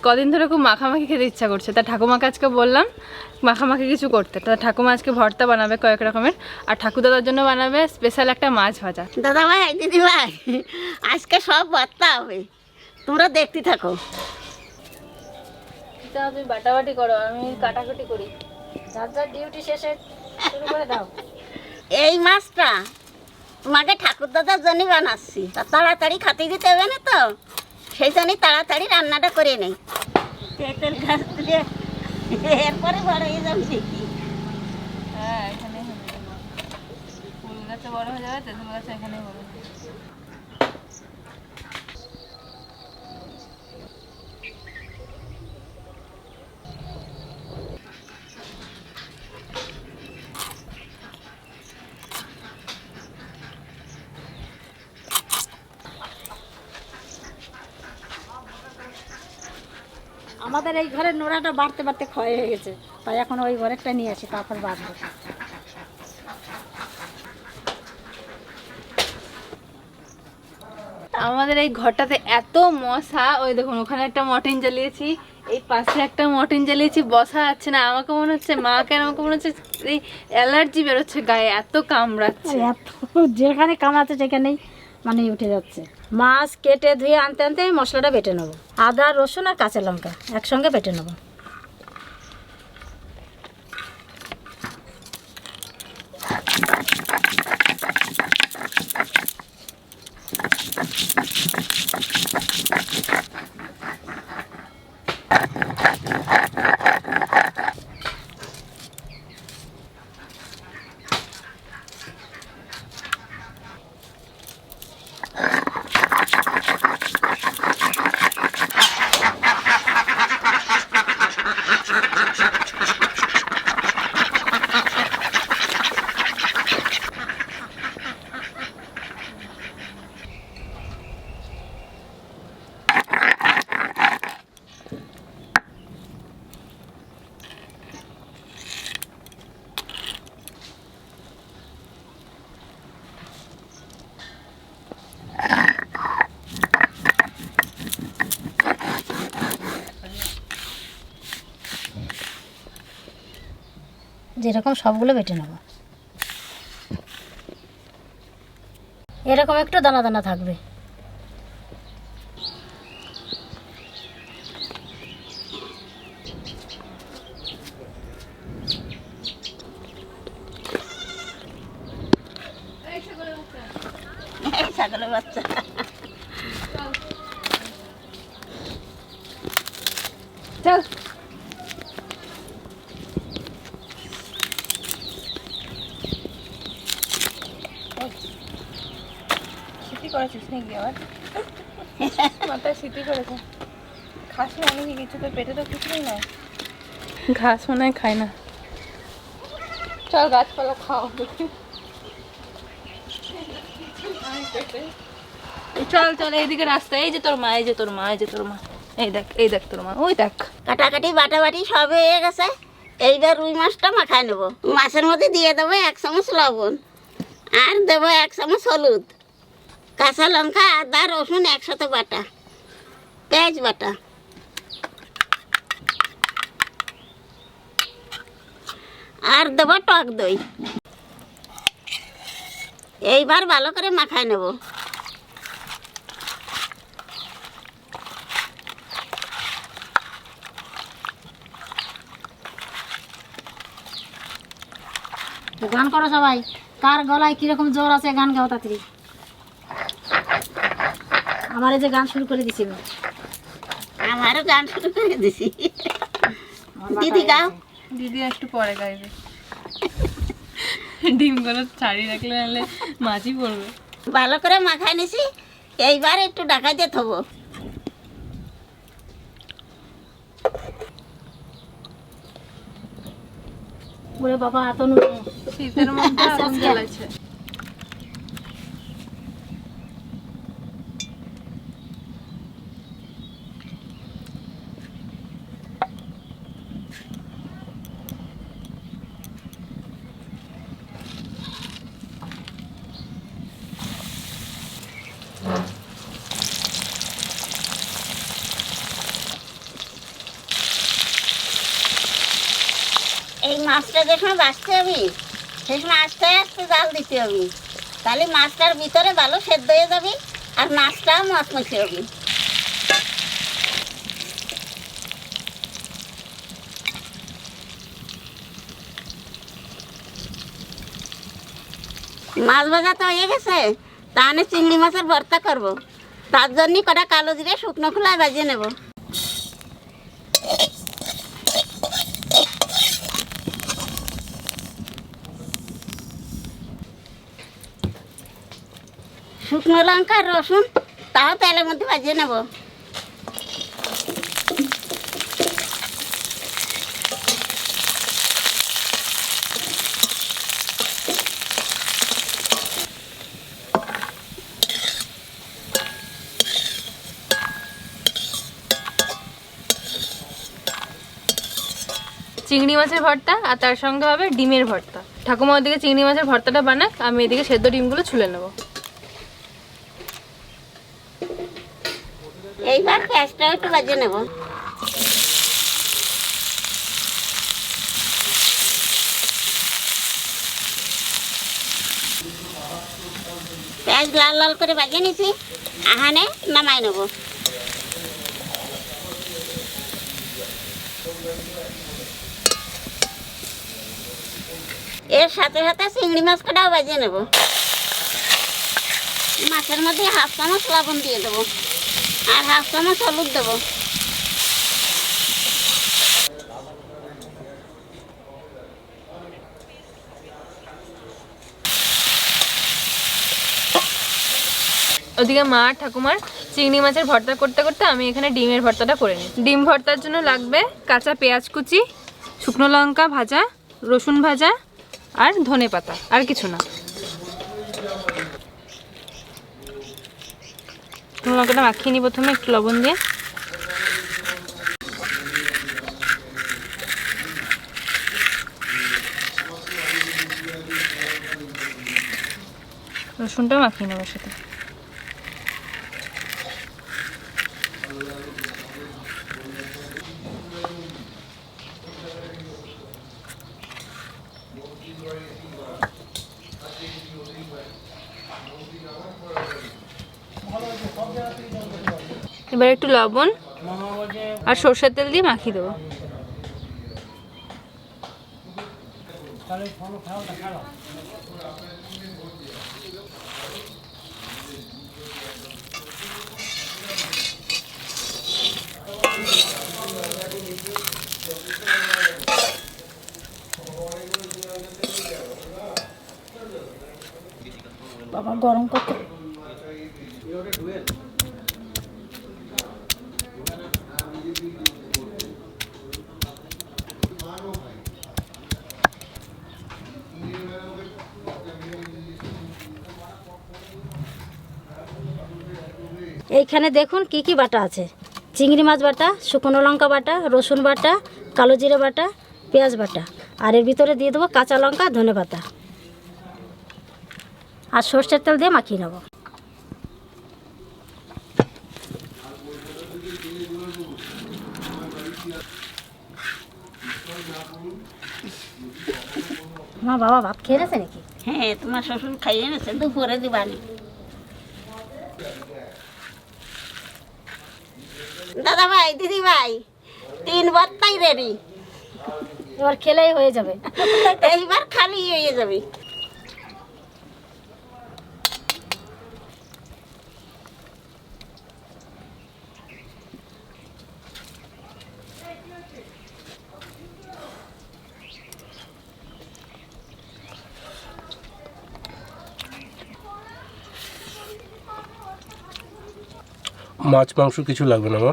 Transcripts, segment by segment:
কদিন ধরে খুব মাখামাখি খেতে ইচ্ছা করছে, তা ঠাকুমাকে আজকে বললাম মাখামাখি কিছু করতে। তা ঠাকুমা আজকে ভর্তা বানাবে কয়েক রকমের, আর ঠাকুরদাদার জন্য বানাবে স্পেশাল একটা মাছ ভাজা। দাদা ভাই, দিদি ভাই, আজকে সব ভর্তা হবে, তোমরা দেখতে থাকো। তুমি বাটাবাটি করো, আমি কাটাকুটি করি। যার যার ডিউটি শেষে শুরু করে দাও। এই মাছটা তোমাকে ঠাকুর দাদার জন্য বানাচ্ছি, তা তাড়াতাড়ি খাতে দিতে হবে না তো, সেই জন্যই তাড়াতাড়ি রান্নাটা করে নেই। তেঁতুল গাছ দিলে এরপরে বড় হয়ে যাবে দেখি। হ্যাঁ, এখানে ফুল গাছে বড় হয়ে যাবে, তেঁতুল গাছে এখানে বড় হয়ে যাবে। আমাদের এই ঘরের নোড়াটা বাড়তে বাড়তে ক্ষয় হয়ে গেছে, তাই এখন ওই ঘরেরটা নিয়ে আসি, তারপর বাঁধবো। আমাদের এই ঘরটাতে এত মশা, ওই দেখুন ওখানে একটা মর্টিন জ্বালিয়েছি, এই পাশে একটা মর্টিন জ্বালিয়েছি, বসা যাচ্ছে না। আমাকে মনে হচ্ছে মাকে, আমাকে মনে হচ্ছে এই অ্যালার্জি বেরোচ্ছে গায়ে, এত কামড়াচ্ছে। এত যেখানে কামড়াচ্ছে সেখানেই মানে উঠে যাচ্ছে। মাছ কেটে ধুয়ে আনতে আনতে আমি মশলাটা বেটে নেবো। আদা, রসুন আর কাঁচা লঙ্কা একসঙ্গে বেটে নেবো। যেরকম সবগুলো বেটে নেব, এরকম একটু দানা দানা থাকবে। ছাগলের বাচ্চা চল সিটি করেছিস নাকি আবার? মাথায় সিটি করেছে। খাস না নাকি কিছু? তো পেটে তো কিছুই নাই। ঘাস মনে হয় খায় না। চল গাছপালা খাও। চল চল, এইদিকে রাস্তা। এই যে তোর মা, এই যে তোর মা, এই যে তোর মা, এই দেখ, এই দেখ তোর মা, ওই দেখ। কাটাকাটি বাটাবাটি সব হয়ে গেছে, এইবার রুই মাছটা মাখায় নেবো। মাছের মধ্যে দিয়ে দেবো 1 চামচ লবণ, আর দেবো 1 চামচ হলুদ, কাঁচা লঙ্কা, আদা, রসুন একসাথে বাটা, পেঁয়াজ বাটা, আর দেবো টক দই। এইবার ভালো করে মাখায় নেব। গান করো সবাই, কার গলায় কিরকম জোর আছে গান গাও তাড়াতাড়ি। আমার এই যে গান শুরু করে দিছিল, আমারও গান শুরু করে দিছি। দিদি গাও। দিদি একটু পরে গাইবে। ডিমগুলো ছাড়িয়ে রাখলে নাহলে মাছি পড়বে। ভালো করে মাখায় নিছি, এইবার একটু ঢাকা দিয়ে থবো। ওরে বাবা, এত নুনে শীতের মধ্যে আগুন জ্বালাচ্ছে। এই মাছটা যে সময় বাছতে হবে সেই সময় আস্তে আস্তে জাল দিতে হবে, তাহলে মাছটার ভিতরে ভালো সেদ্ধ হয়ে যাবে আর মাছটাও মচমচে হবে। মাছ ভাজা তো হয়ে গেছে, তাহলে চিংড়ি মাছের ভর্তা করব। তার জন্য কটা কালো জিরে শুকনো খোলায় ভাজিয়ে নেব। শুকনো লঙ্কা আর রসুন তাও তেলের মধ্যে ভাজিয়ে নেব। চিংড়ি মাছের ভর্তা আর তার সঙ্গে হবে ডিমের ভর্তা। ঠাকুমা ওদিকে চিংড়ি মাছের ভর্তাটা বানাক, আমি এদিকে সেদ্ধ ডিমগুলো ছুলে নেব। এইবার পেঁয়াজটাও একটু ভাজিয়ে নেব। পেঁয়াজ লাল লাল করে ভাজিয়ে নিছি, আহানে নামাই নেব। এর সাথে সাথে চিংড়ি মাছ কটাও ভাজিয়ে নেব। মাছের মধ্যে 1/2 চামচ লবণ দিয়ে দেবো আর 1/2 চামচ হলুদ দেবো। ওদিকে মা আর ঠাকুমার চিংড়ি মাছের ভর্তা করতে করতে আমি এখানে ডিমের ভর্তাটা করে নিই। ডিম ভর্তার জন্য লাগবে কাঁচা পেঁয়াজ কুচি, শুকনো লঙ্কা ভাজা, রসুন ভাজা আর ধনে পাতা, আর কিছু না। শুকনো লঙ্কাটা মাখিয়ে নিই প্রথমে একটু লবণ দিয়ে। রসুনটাও মাখিয়ে নেবো সাথে। এবার একটু লবণ আর সরষের তেল দিয়ে মাখিয়ে দেবো। বাবা গরম কত। এইখানে দেখুন কি কি বাটা আছে। চিংড়ি মাছ বাটা, শুকনো লঙ্কা বাটা, রসুন বাটা, কালো জিরে বাটা, পেঁয়াজ বাটা, আর এর ভিতরে দিয়ে দেবো কাঁচা লঙ্কা, ধনে পাতা আর সর্ষের তেল দিয়ে মাখিয়ে নেব। মা বাবা ভাত খেয়ে গেছে নাকি? হ্যাঁ, তোমার শ্বশুর খাইয়ে এনেছে, দুপুরে দিবানি। দাদা ভাই, দিদি ভাই, 3 ভর্তাই রেডি। এবার খেলেই হয়ে যাবে। এইবার খালি হয়ে যাবে। মাছ মাংস কিছু লাগবে না মা,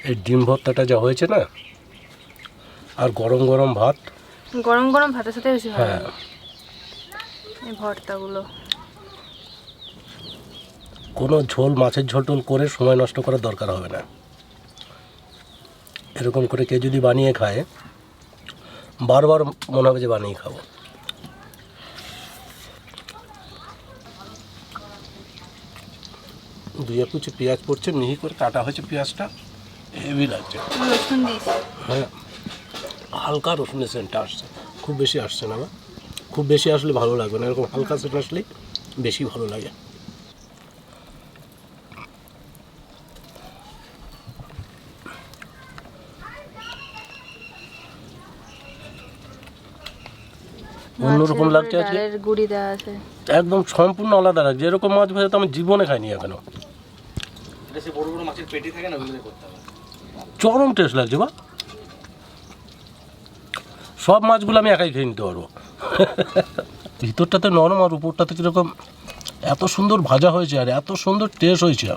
এই ডিম ভর্তাটা যা হয়েছে না, আর গরম গরম ভাত। গরম গরম ভাতের সাথে বেশি ভালো হ্যাঁ, লাগে এই ভর্তাগুলো। কোনো ঝোল, মাছের ঝোল টোল করে সময় নষ্ট করার দরকার হবে না। এরকম করে কেউ যদি বানিয়ে খায়, বারবার মনে হবে যে বানিয়ে খাবো। দুই এক কুচি পেঁয়াজ পড়ছে, মিহি করে কাটা হয়েছে পেঁয়াজটা, হেভি লাগছে। রসুন দিয়েছি। হ্যাঁ, হালকা রসুনের সেন্টটা আসছে, খুব বেশি আসছে না, খুব বেশি আসলে ভালো লাগবে না, এরকম হালকা সেন্ট আসলেই বেশি ভালো লাগে। অন্যরকম লাগছে আজকে, ডালের গুঁড়ি দেওয়া আছে। একদম সম্পূর্ণ আলাদা লাগছে। এরকম মাছ ভাজা তো আমি জীবনে খাইনি এখনো। বড় বড় মাছের পেটি থাকে না, ওগুলো করতে হবে। চরম টেস্ট লাগছে বা, সব মাছগুলো আমি একাই খেয়ে নিতে পারবো। ভিতরটাতে নরম আর উপরটাতে কীরকম এত সুন্দর ভাজা হয়েছে আর এত সুন্দর টেস্ট হয়েছে,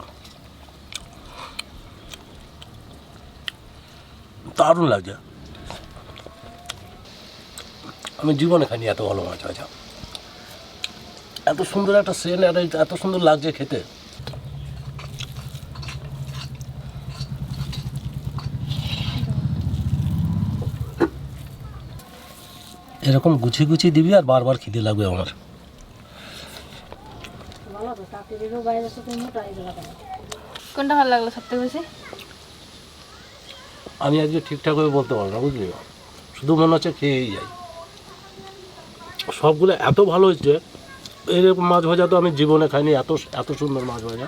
দারুণ লাগছে। আমি জীবনে খাইনি এত ভালো মাছ ভাজা, এত সুন্দর একটা সেন্ট আর এত সুন্দর লাগছে খেতে। এরকম গুছিয়ে গুছিয়ে দিবি আর বারবার খিদে লাগবে আমার। কোনটা ভালো লাগলো সবথেকে বেশি? আমি আজকে ঠিকঠাকভাবে বলতে পারবো না, বুঝলি, শুধু মনে হচ্ছে খেয়েই যাই। সবগুলো এত ভালো হয়েছে, এরকম মাছ ভাজা তো আমি জীবনে খাইনি, এত এত সুন্দর মাছ ভাজা।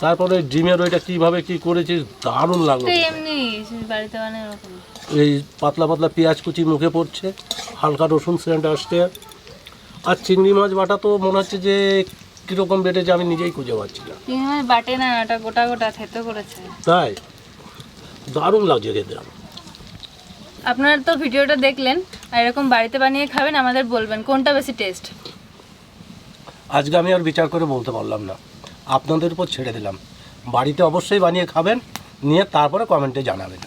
তারপরে ডিমের ওইটা কীভাবে কী করেছিস, দারুণ লাগলো। এমনি বাড়িতে বানায় ওরকম। এই পাতলা পাতলা পেঁয়াজ কুচি মুখে পড়ছে, হালকা রসুন সেন্ট আসছে, আর চিংড়ি মাছ বাটা তো মনে হচ্ছে যে কীরকম বেটেছে আমি নিজেই খুঁজে পাচ্ছি না। চিংড়ি মাছ বাটে না, ওটা গোটা গোটা থেতো করেছে। তাই দারুণ লাগছে খেতে। আপনারা তো ভিডিওটা দেখলেন, আর এরকম বাড়িতে বানিয়ে খাবেন, আমাদের বলবেন কোনটা বেশি টেস্ট। আজকে আমি আর বিচার করে বলতে পারলাম না, আপনাদের উপর ছেড়ে দিলাম। বাড়িতে অবশ্যই বানিয়ে খাবেন, নিয়ে তারপরে কমেন্টে জানাবেন।